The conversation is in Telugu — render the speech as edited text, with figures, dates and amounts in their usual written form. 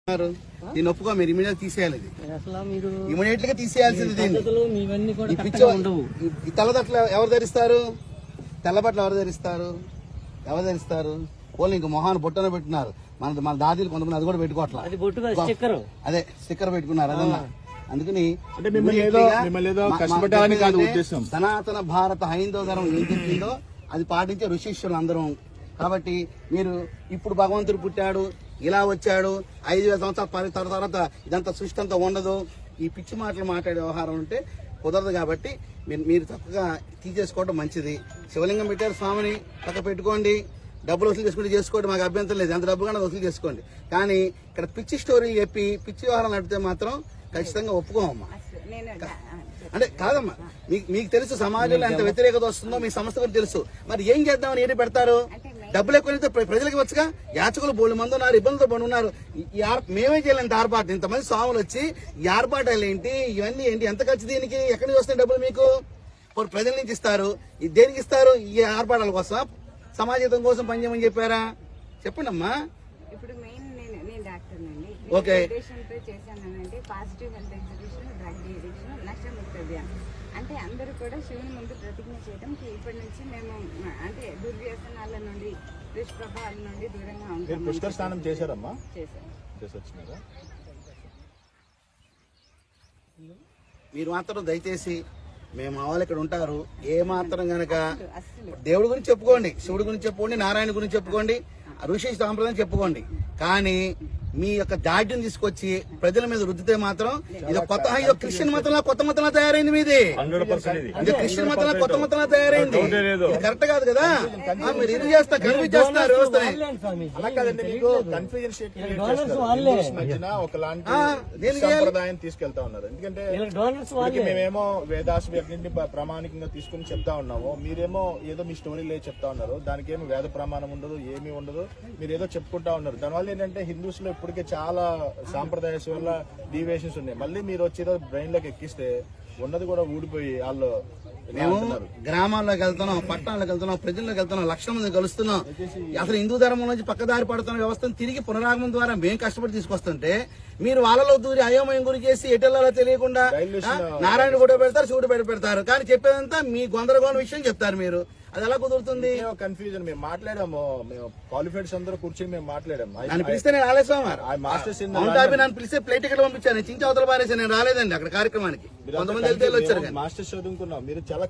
దీన్ని ఒప్పుకో, మీరు ఇమీడియట్ తీసేయాలి. మీరు ఇమీడియట్ గా తీసేయాల్సింది దీన్ని. ఈ తెల్లబట్టలు ఎవరు ధరిస్తారు? తెల్లబట్టలు ఎవరు ధరిస్తారు? ఎవరు ధరిస్తారు? వాళ్ళు ఇంక మొహాన్ని బొట్టన పెట్టినారు. మన దాదీలు కొంతమంది అది కూడా పెట్టుకోవట్లేదు. అదే స్టిక్కర్ పెట్టుకున్నారు. అదన్నా అందుకని సనాతన భారత హైందవ ధర్మం ఏం చెప్పిందో అది పాటించే ఋషీశ్వరులు అందరం. కాబట్టి మీరు ఇప్పుడు భగవంతుడు పుట్టాడు, ఇలా వచ్చాడు, 5,000 సంవత్సరాల తర్వాత ఇదంతా సృష్టి అంతా ఉండదు, ఈ పిచ్చి మాటలు మాట్లాడే వ్యవహారం ఉంటే కుదరదు. కాబట్టి మీరు చక్కగా తీసేసుకోవడం మంచిది. శివలింగం పెట్టారు, స్వామిని పక్క పెట్టుకోండి, డబ్బులు వసూలు చేసుకుంటే చేసుకోండి, మాకు అభ్యంతరం లేదు. ఎంత డబ్బు కన్నా వసూలు చేసుకోండి. కానీ ఇక్కడ పిచ్చి స్టోరీలు చెప్పి పిచ్చి వ్యవహారం నడిపితే మాత్రం ఖచ్చితంగా ఒప్పుకోమమ్మా. అంటే కాదమ్మా, మీకు తెలుసు సమాజంలో ఎంత వ్యతిరేకత వస్తుందో మీ సంస్థ కూడా తెలుసు. మరి ఏం చేద్దామని ఏంటి పెడతారు? డబ్బులు ఎక్కువ ప్రజలకు వచ్చుగా. యాచకులు బోళ్ళు మంది ఉన్నారు, ఇబ్బందులతో పడి ఉన్నారు. మేమే చేయలేంత ఆర్పాటు, ఇంతమంది స్వాములు వచ్చి ఈ ఆర్పాటాలు ఏంటి, ఇవన్నీ ఏంటి, ఎంత ఖర్చు దీనికి? ఎక్కడి నుంచి వస్తాయి డబ్బులు మీకు? ప్రజల నుంచి ఇస్తారు. దేనికి ఇస్తారు? ఈ ఆర్పాటాల కోసం, సమాజం కోసం పనిచేయమని చెప్పారా? చెప్పండి అమ్మా. ఇప్పుడు మెయిన్ నేను డాక్టర్ నండి. ఓకే, చేశానంటే positive health exhibition, drug addiction, Nasha Mukti Abhiyan. అంటే అందరూ కూడా శివుని ముందు ప్రతిజ్ఞ చేయడం, ఇప్పటి నుంచి మేము అంటే దుర్వ్యసనాల నుండి, దుష్ప్రభావాల నుండి దూరంగా ఉంటాం. పుష్కర స్నానం చేశారమ్మా? చేశారు. మీరు మాత్రం దయచేసి మేము వాళ్ళు ఇక్కడ ఉంటారు, ఏ మాత్రం గనక దేవుడి గురించి చెప్పుకోండి, శివుడి గురించి చెప్పుకోండి, నారాయణ గురించి చెప్పుకోండి, ఋషి సాంప్రదాయం చెప్పుకోండి. కానీ మీ యొక్క దాడ్యం తీసుకొచ్చి ప్రజల మీద రుద్దితే మాత్రం ఇది కొత్త క్రిస్టియన్ మతంలో కొత్త మతంలో తయారైంది. మీది ఇది క్రిస్టియన్ మతంలో కొత్త మతంలో తయారైంది. ఇది కరెక్ట్ కాదు కదా. మీరు ఇది చేస్తారు, కన్ఫ్యూజ్ చేస్తున్నారు వ్యవస్థని. తీసుకెళ్తా ఉన్నారు. ఎందుకంటే మేమేమో వేదాస్ ప్రామాణికంగా తీసుకుని చెప్తా ఉన్నాము, మీరేమో ఏదో మీ స్టోరీ లేదు చెప్తా ఉన్నారు. దానికి ఏమో వేద ప్రమాణం ఉండదు, ఏమీ ఉండదు, మీరు ఏదో చెప్పుకుంటా ఉన్నారు. దానివల్ల ఏంటంటే హిందూస్ లో ఇప్పటికే చాలా సాంప్రదాయస్ వల్ల డీవియేషన్స్ ఉన్నాయి. మళ్ళీ మీరు వచ్చేదో బ్రెయిన్ లోకి ఎక్కిస్తే ఉన్నది కూడా ఊడిపోయి వాళ్ళు. మేము గ్రామాల్లోకి వెళ్తున్నాం, పట్టణాలకు వెళ్తున్నాం, ప్రజల్లోకి వెళ్తున్నాం, లక్షల మంది కలుస్తున్నాం. అసలు హిందూ ధర్మం నుంచి పక్కదారి పడుతున్న వ్యవస్థను తిరిగి పునరాగమనం ద్వారా మేము కష్టపడి తీసుకొస్తుంటే మీరు వాళ్ళలో దూరి అయోమయం గురి చేసి ఎటెల్లాలో తెలియకుండా నారాయణ ఫోటో పెడతారు, శివుడు పెడతారు. కానీ చెప్పేదంతా మీ గందరగోళం విషయం చెప్తారు. మీరు అది ఎలా కుదురుతుంది? కన్ఫ్యూజన్. మేము మాట్లాడాము, మేము క్వాలిఫైడ్స్ అందరూ కూర్చొని మేము మాట్లాడాము. నన్ను పిలిస్తే నేను రాలేదు. నన్ను పిలిస్తే ప్లేట్ టికెట్ పంపించాను, చించి అవతల పారేసి నేను రాలేదండి అక్కడ కార్యక్రమానికి. కొంతమంది వచ్చారు, మాస్టర్స్ చదువుకున్నాం. మీరు చాలా